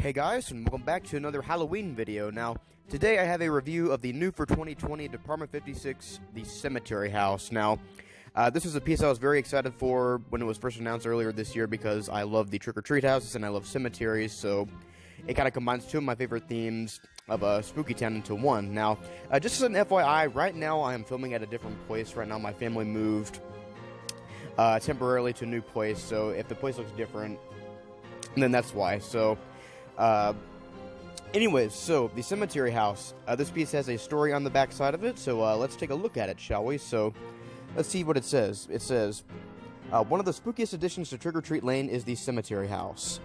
Hey guys, and welcome back to another Halloween video. Now, today I have a review of the new for 2020 Department 56, the Cemetery House. Now, this is a piece I was very excited for when it was first announced earlier this year because I love the trick-or-treat houses and I love cemeteries, so it kind of combines two of my favorite themes of Spooky Town into one. Now, just as an FYI, right now I am filming at a different place. Right now my family moved temporarily to a new place, so if the place looks different, then that's why. So, anyways, so the Cemetery House. This piece has a story on the back side of it, so let's take a look at it, shall we? So, let's see what it says. It says, one of the spookiest additions to Trick-or-Treat Lane is the Cemetery House.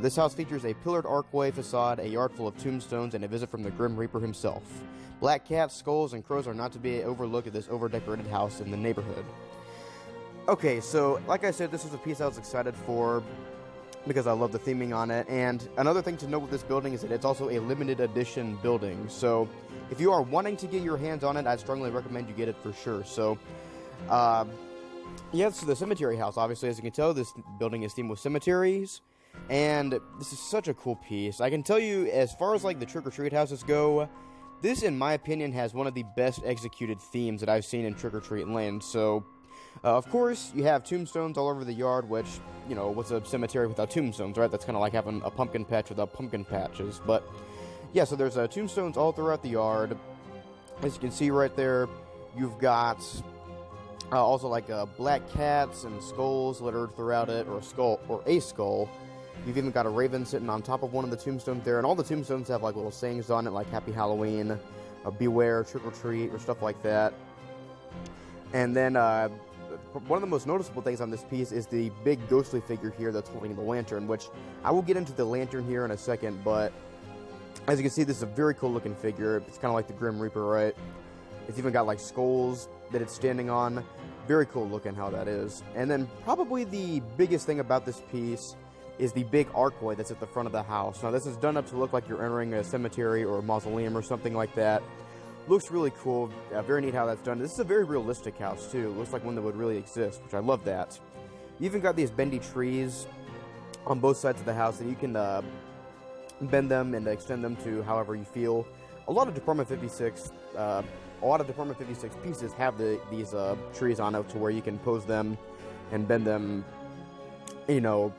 This house features a pillared archway facade, a yard full of tombstones, and a visit from the Grim Reaper himself. Black cats, skulls, and crows are not to be overlooked at this over-decorated house in the neighborhood. Okay, so, like I said, this is a piece I was excited for because I love the theming on it, and another thing to note with this building is that it's also a limited edition building, so if you are wanting to get your hands on it, I'd strongly recommend you get it for sure. So, yeah, so the Cemetery House, obviously, as you can tell, this building is themed with cemeteries, and this is such a cool piece. I can tell you, as far as, like, the trick-or-treat houses go, this, in my opinion, has one of the best executed themes that I've seen in Trick-or-Treat Land. So, of course, you have tombstones all over the yard, which, you know, what's a cemetery without tombstones, right? That's kind of like having a pumpkin patch without pumpkin patches. But, yeah, so there's tombstones all throughout the yard. As you can see right there, you've got also, like, black cats and skulls littered throughout it, or a skull. You've even got a raven sitting on top of one of the tombstones there, and all the tombstones have, like, little sayings on it, like Happy Halloween, Beware, Trick or Treat, or stuff like that. And then, one of the most noticeable things on this piece is the big ghostly figure here that's holding the lantern, which I will get into the lantern here in a second, but as you can see, this is a very cool looking figure. It's kind of like the Grim Reaper, right? It's even got, like, skulls that it's standing on. Very cool looking how that is. And then probably the biggest thing about this piece is the big archway that's at the front of the house. Now, this is done up to look like you're entering a cemetery or a mausoleum or something like that. Looks really cool. Very neat how that's done. This is a very realistic house, too. It looks like one that would really exist, which I love that. You even got these bendy trees on both sides of the house that you can bend them and extend them to however you feel. A lot of Department 56 pieces have these trees on it to where you can pose them and bend them, you know.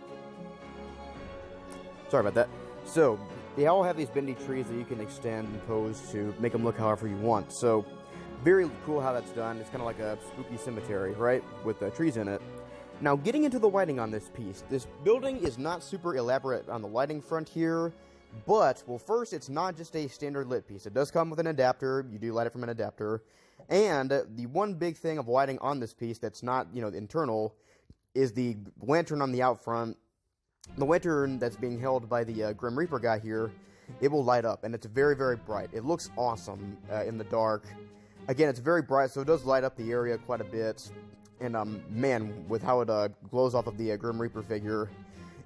Sorry about that. So, they all have these bendy trees that you can extend and pose to make them look however you want. So, very cool how that's done. It's kind of like a spooky cemetery, right? With trees in it. Now, getting into the lighting on this piece. This building is not super elaborate on the lighting front here. But, well, first, it's not just a standard lit piece. It does come with an adapter. You do light it from an adapter. And the one big thing of lighting on this piece that's not, you know, internal is the lantern on the out front. The lantern that's being held by the Grim Reaper guy here, it will light up, and it's very, very bright. It looks awesome in the dark. Again, it's very bright, so it does light up the area quite a bit. And, man, with how it glows off of the Grim Reaper figure,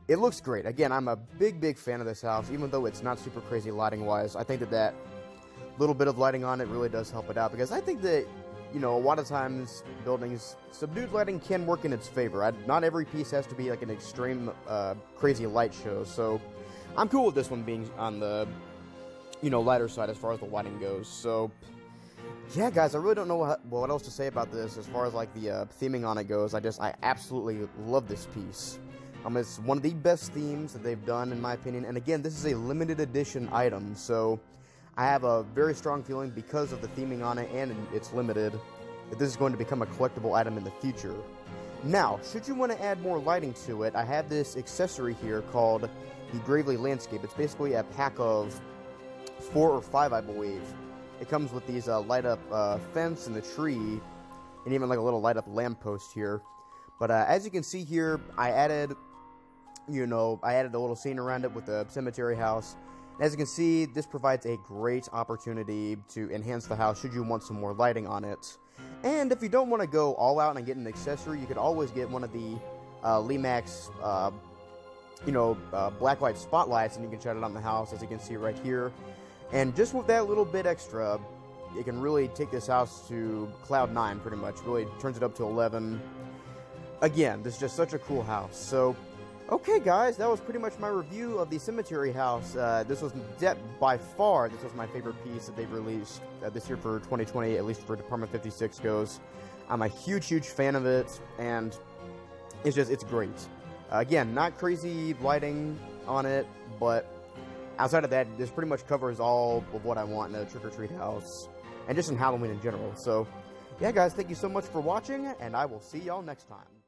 it looks great. Again, I'm a big, big fan of this house, even though it's not super crazy lighting-wise. I think that little bit of lighting on it really does help it out, because I think that, you know, a lot of times buildings, subdued lighting can work in its favor. Not every piece has to be like an extreme, crazy light show. So I'm cool with this one being on the, you know, lighter side as far as the lighting goes. So yeah, guys, I really don't know what else to say about this as far as like the theming on it goes. I absolutely love this piece. It's one of the best themes that they've done, in my opinion. And again, this is a limited edition item, so I have a very strong feeling because of the theming on it and it's limited that this is going to become a collectible item in the future. Now, should you want to add more lighting to it, I have this accessory here called the Gravely Landscape. It's basically a pack of 4 or 5, I believe. It comes with these light up fence and the tree, and even like a little light up lamppost here. But as you can see here, I added a little scene around it with the cemetery house. As you can see, this provides a great opportunity to enhance the house should you want some more lighting on it. And if you don't want to go all out and get an accessory, you could always get one of the Lemax, blacklight spotlights, and you can shine it on the house, as you can see right here. And just with that little bit extra, it can really take this house to cloud 9, pretty much. Really turns it up to 11. Again, this is just such a cool house. So, Okay, guys, that was pretty much my review of the Cemetery House. This was by far my favorite piece that they've released this year for 2020, at least for Department 56 goes. I'm a huge fan of it, and it's great. Again, not crazy lighting on it, but outside of that, this pretty much covers all of what I want in a trick-or-treat house, and just in Halloween in general. So, yeah, guys, thank you so much for watching, and I will see y'all next time.